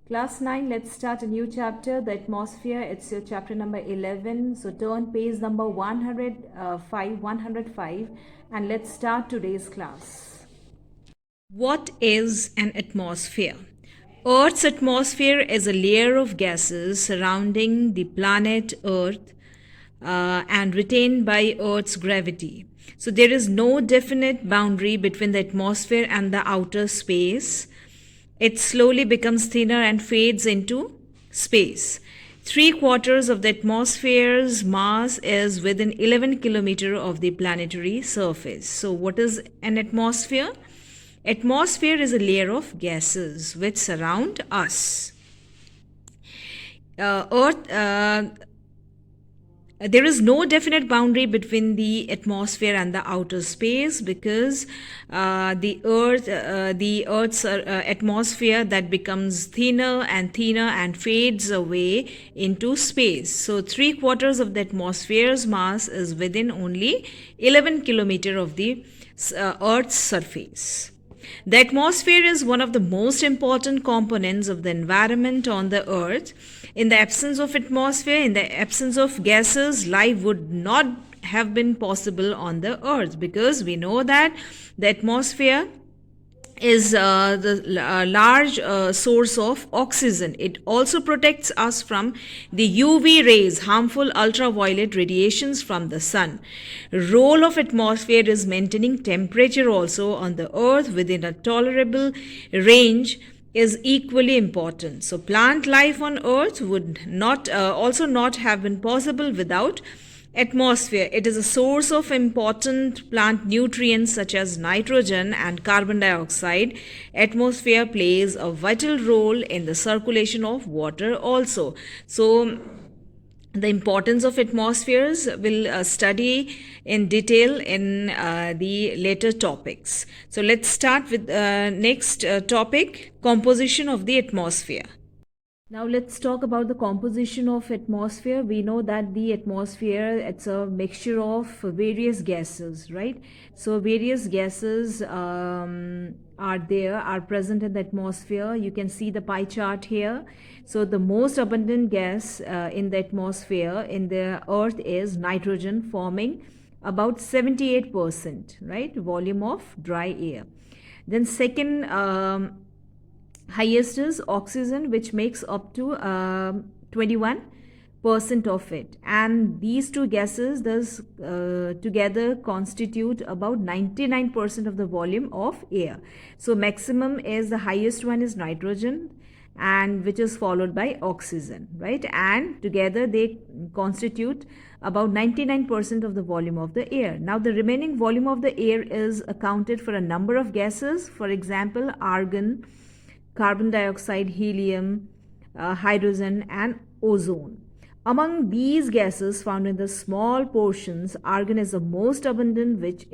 Class 9, let's start a new chapter, the atmosphere. It's your chapter number 11. So turn page number 105, and let's start today's class. What is an atmosphere? Earth's atmosphere is a layer of gases surrounding the planet Earth and retained by Earth's gravity. So there is no definite boundary between the atmosphere and the outer space. It slowly becomes thinner and fades into space. Three quarters of the atmosphere's mass is within 11 kilometers of the planetary surface. So, what is an atmosphere? Atmosphere is a layer of gases which surround us. Earth There is no definite boundary between the atmosphere and the outer space because the earth's atmosphere that becomes thinner and fades away into space. So three quarters of the atmosphere's mass is within only 11 kilometer of the earth's surface. The atmosphere is one of the most important components of the environment on the earth. In the absence of atmosphere, in the absence of gases, life would not have been possible on the earth, because we know that the atmosphere is the large source of oxygen. It also protects us from the UV rays, harmful ultraviolet radiations from the sun. Role of atmosphere is maintaining temperature also on the earth within a tolerable range is equally important. So plant life on earth would not also not have been possible without atmosphere. It is a source of important plant nutrients such as nitrogen and carbon dioxide. Atmosphere plays a vital role in the circulation of water also. So the importance of atmospheres will study in detail in the later topics. So let's start with next topic, composition of the atmosphere. Now let's talk about the composition of atmosphere. We know that the atmosphere, it's a mixture of various gases, right? So various gases are present in the atmosphere. You can see the pie chart here. So the most abundant gas in the atmosphere in the earth is nitrogen, forming about 78%, right, volume of dry air. Then second highest is oxygen, which makes up to 21% of it, and these two gases thus together constitute about 99% of the volume of air. So maximum is, the highest one is nitrogen, and which is followed by oxygen, right, and together they constitute about 99% of the volume of the air. Now the remaining volume of the air is accounted for a number of gases, for example argon, carbon dioxide, helium, hydrogen, and ozone. Among these gases found in the small portions, argon is the most abundant, which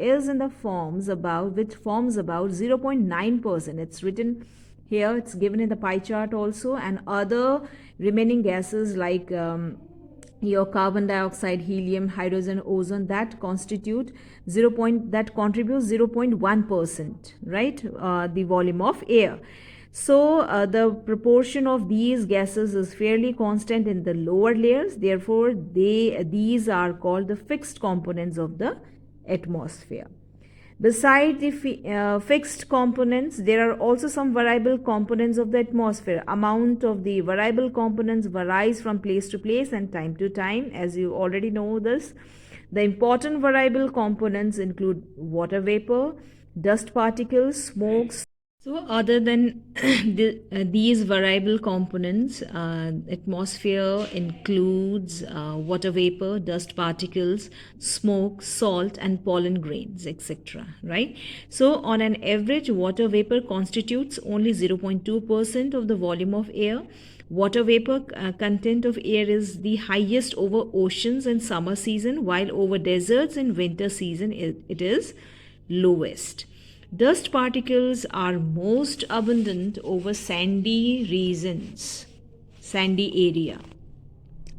forms about 0.9%. It's written here, it's given in the pie chart also, and other remaining gases like your carbon dioxide, helium, hydrogen, ozone, that constitute that contributes 0.1%, right, the volume of air. So the proportion of these gases is fairly constant in the lower layers. Therefore, these are called the fixed components of the atmosphere. Besides the fixed components, there are also some variable components of the atmosphere. Amount of the variable components varies from place to place and time to time, as you already know this. The important variable components include water vapor, dust particles, smokes. So, other than these variable components, atmosphere includes water vapor, dust particles, smoke, salt, and pollen grains, etc. Right? So, on an average, water vapor constitutes only 0.2% of the volume of air. Water vapor content of air is the highest over oceans in summer season, while over deserts in winter season it is lowest. Dust particles are most abundant over sandy regions, sandy area.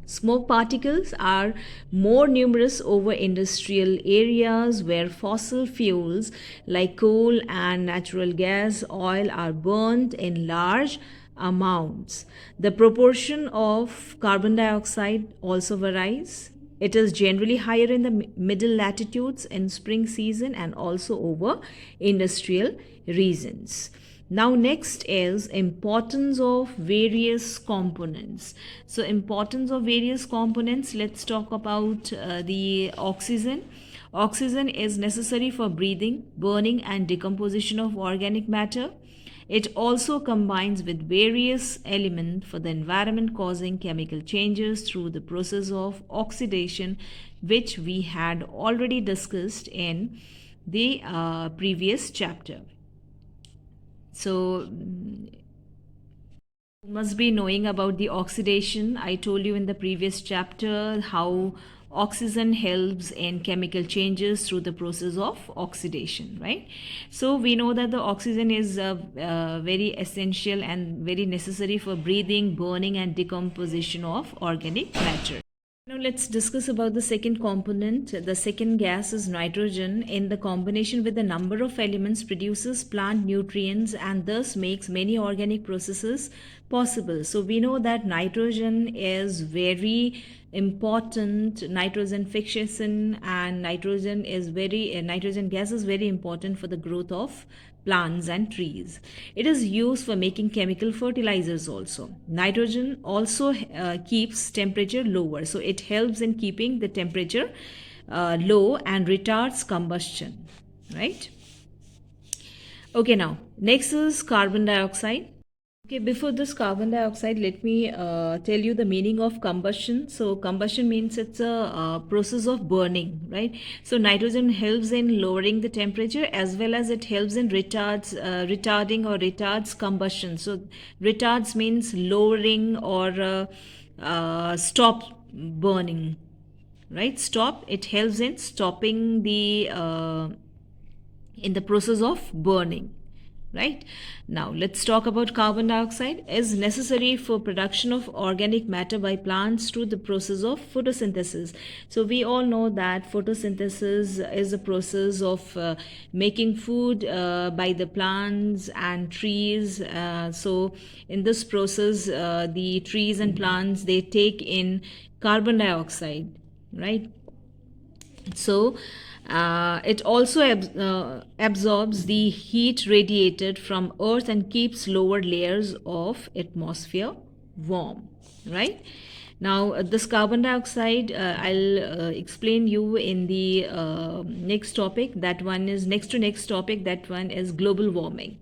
Smoke particles are more numerous over industrial areas where fossil fuels like coal and natural gas, oil are burnt in large amounts. The proportion of carbon dioxide also varies. It is generally higher in the middle latitudes in spring season and also over industrial regions. Now next is importance of various components. So importance of various components, let's talk about the oxygen. Oxygen is necessary for breathing, burning and decomposition of organic matter. It also combines with various elements for the environment, causing chemical changes through the process of oxidation, which we had already discussed in the previous chapter. So you must be knowing about the oxidation. I told you in the previous chapter how oxygen helps in chemical changes through the process of oxidation, right? So we know that the oxygen is very essential and very necessary for breathing, burning and decomposition of organic matter. Now let's discuss about the second component. The second gas is nitrogen. In the combination with a number of elements produces plant nutrients and thus makes many organic processes possible. So we know that nitrogen is very important. Nitrogen fixation and nitrogen gas is very important for the growth of plants and trees. It is used for making chemical fertilizers also. Nitrogen also keeps temperature lower. So it helps in keeping the temperature low and retards combustion, right? Okay, now next is carbon dioxide. Okay, before this carbon dioxide, let me tell you the meaning of combustion. So combustion means it's a process of burning, right? So nitrogen helps in lowering the temperature as well as it helps in retarding or retards combustion. So retards means lowering or stop burning, right? Stop, it helps in stopping the in the process of burning, right? Now let's talk about carbon dioxide. Is necessary for production of organic matter by plants through the process of photosynthesis. So we all know that photosynthesis is a process of making food by the plants and trees. So in this process the trees and plants, they take in carbon dioxide, right? So it also absorbs the heat radiated from earth and keeps lower layers of atmosphere warm, right? Now this carbon dioxide I'll explain you in the next topic. That one is next topic. That one is global warming.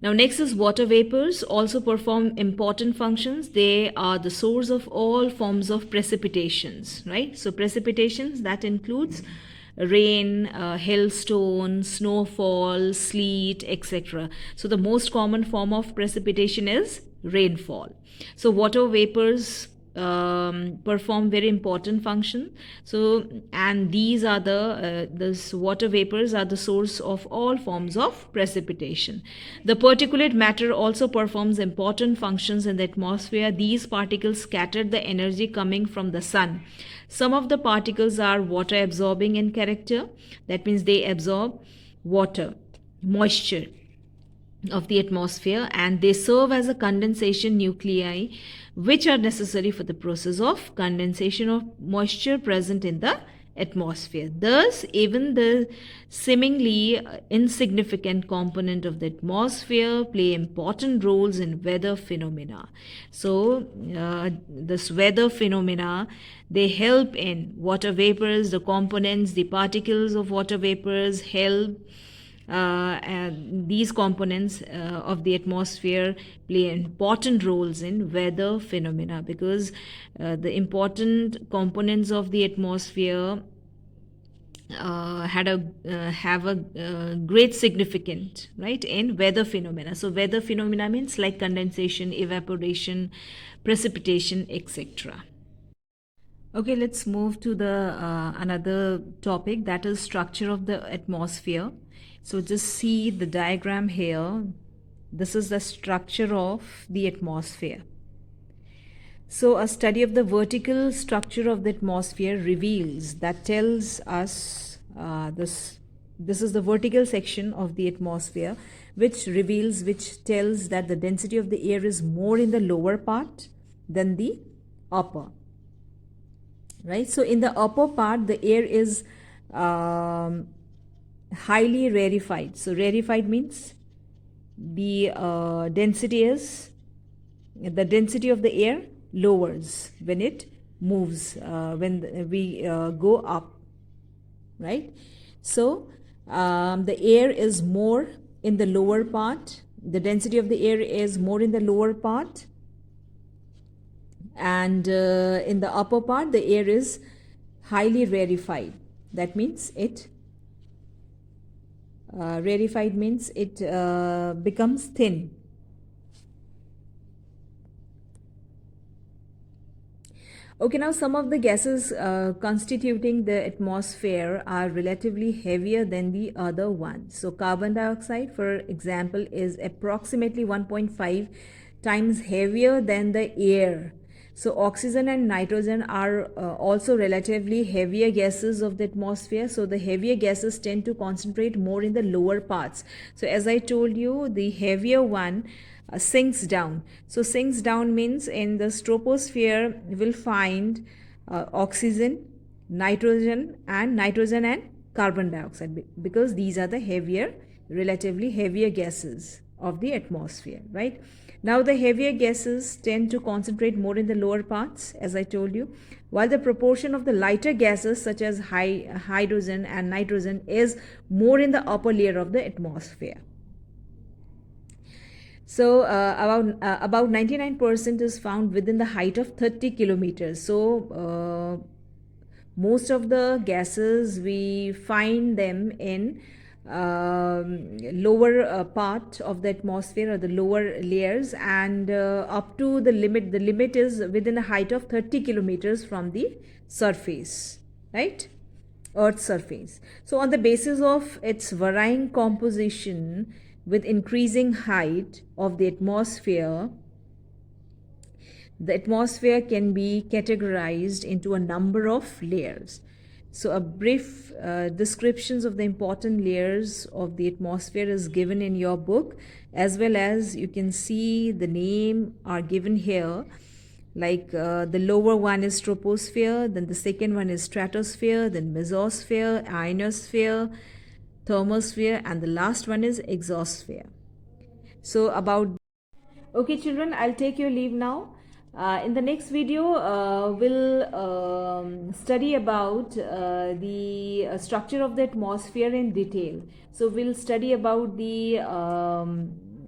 Now next is water vapors also perform important functions. They are the source of all forms of precipitations, right? So precipitations, that includes rain, hailstone, snowfall, sleet, etc. So the most common form of precipitation is rainfall. So water vapors perform very important function. So and these are this water vapors are the source of all forms of precipitation. The particulate matter also performs important functions in the atmosphere. These particles scatter the energy coming from the sun. Some of the particles are water absorbing in character. That means they absorb water, moisture of the atmosphere, and they serve as a condensation nuclei which are necessary for the process of condensation of moisture present in the atmosphere. Thus even the seemingly insignificant component of the atmosphere play important roles in weather phenomena. So this weather phenomena, they help in water vapors, the components, the particles of water vapors help. And these components of the atmosphere play important roles in weather phenomena because the important components of the atmosphere have a great significance, right, in weather phenomena. So weather phenomena means like condensation, evaporation, precipitation, etc. Okay, let's move to the another topic, that is structure of the atmosphere. So just see the diagram here. This is the structure of the atmosphere. So a study of the vertical structure of the atmosphere reveals, that tells us this is the vertical section of the atmosphere, which tells that the density of the air is more in the lower part than the upper, right? So in the upper part, the air is highly rarefied. So rarefied means the density of the air lowers when it moves, when we go up, right? So the air is more in the lower part, the density of the air is more in the lower part, and in the upper part the air is highly rarefied. That means it rarefied means it becomes thin. Okay, now some of the gases constituting the atmosphere are relatively heavier than the other ones. So carbon dioxide, for example, is approximately 1.5 times heavier than the air. So oxygen and nitrogen are also relatively heavier gases of the atmosphere. So the heavier gases tend to concentrate more in the lower parts. So as I told you, the heavier one sinks down. So sinks down means in the troposphere we will find oxygen, nitrogen and carbon dioxide, because these are the heavier, relatively heavier gases of the atmosphere, right? Now the heavier gases tend to concentrate more in the lower parts, as I told you, while the proportion of the lighter gases such as hydrogen and nitrogen is more in the upper layer of the atmosphere. So about 99% is found within the height of 30 kilometers. So most of the gases we find them in lower part of the atmosphere, or the lower layers, and up to the limit is within a height of 30 kilometers from the surface, right? Earth's surface. So on the basis of its varying composition with increasing height of the atmosphere can be categorized into a number of layers. So a brief descriptions of the important layers of the atmosphere is given in your book, as well as you can see the name are given here. Like the lower one is troposphere, then the second one is stratosphere, then mesosphere, ionosphere, thermosphere, and the last one is exosphere. So about, okay children, I'll take your leave now. In the next video, we'll study about the structure of the atmosphere in detail. So we'll study about the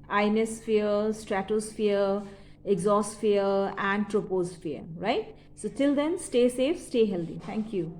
ionosphere, stratosphere, exosphere, and troposphere, right? So till then, stay safe, stay healthy. Thank you.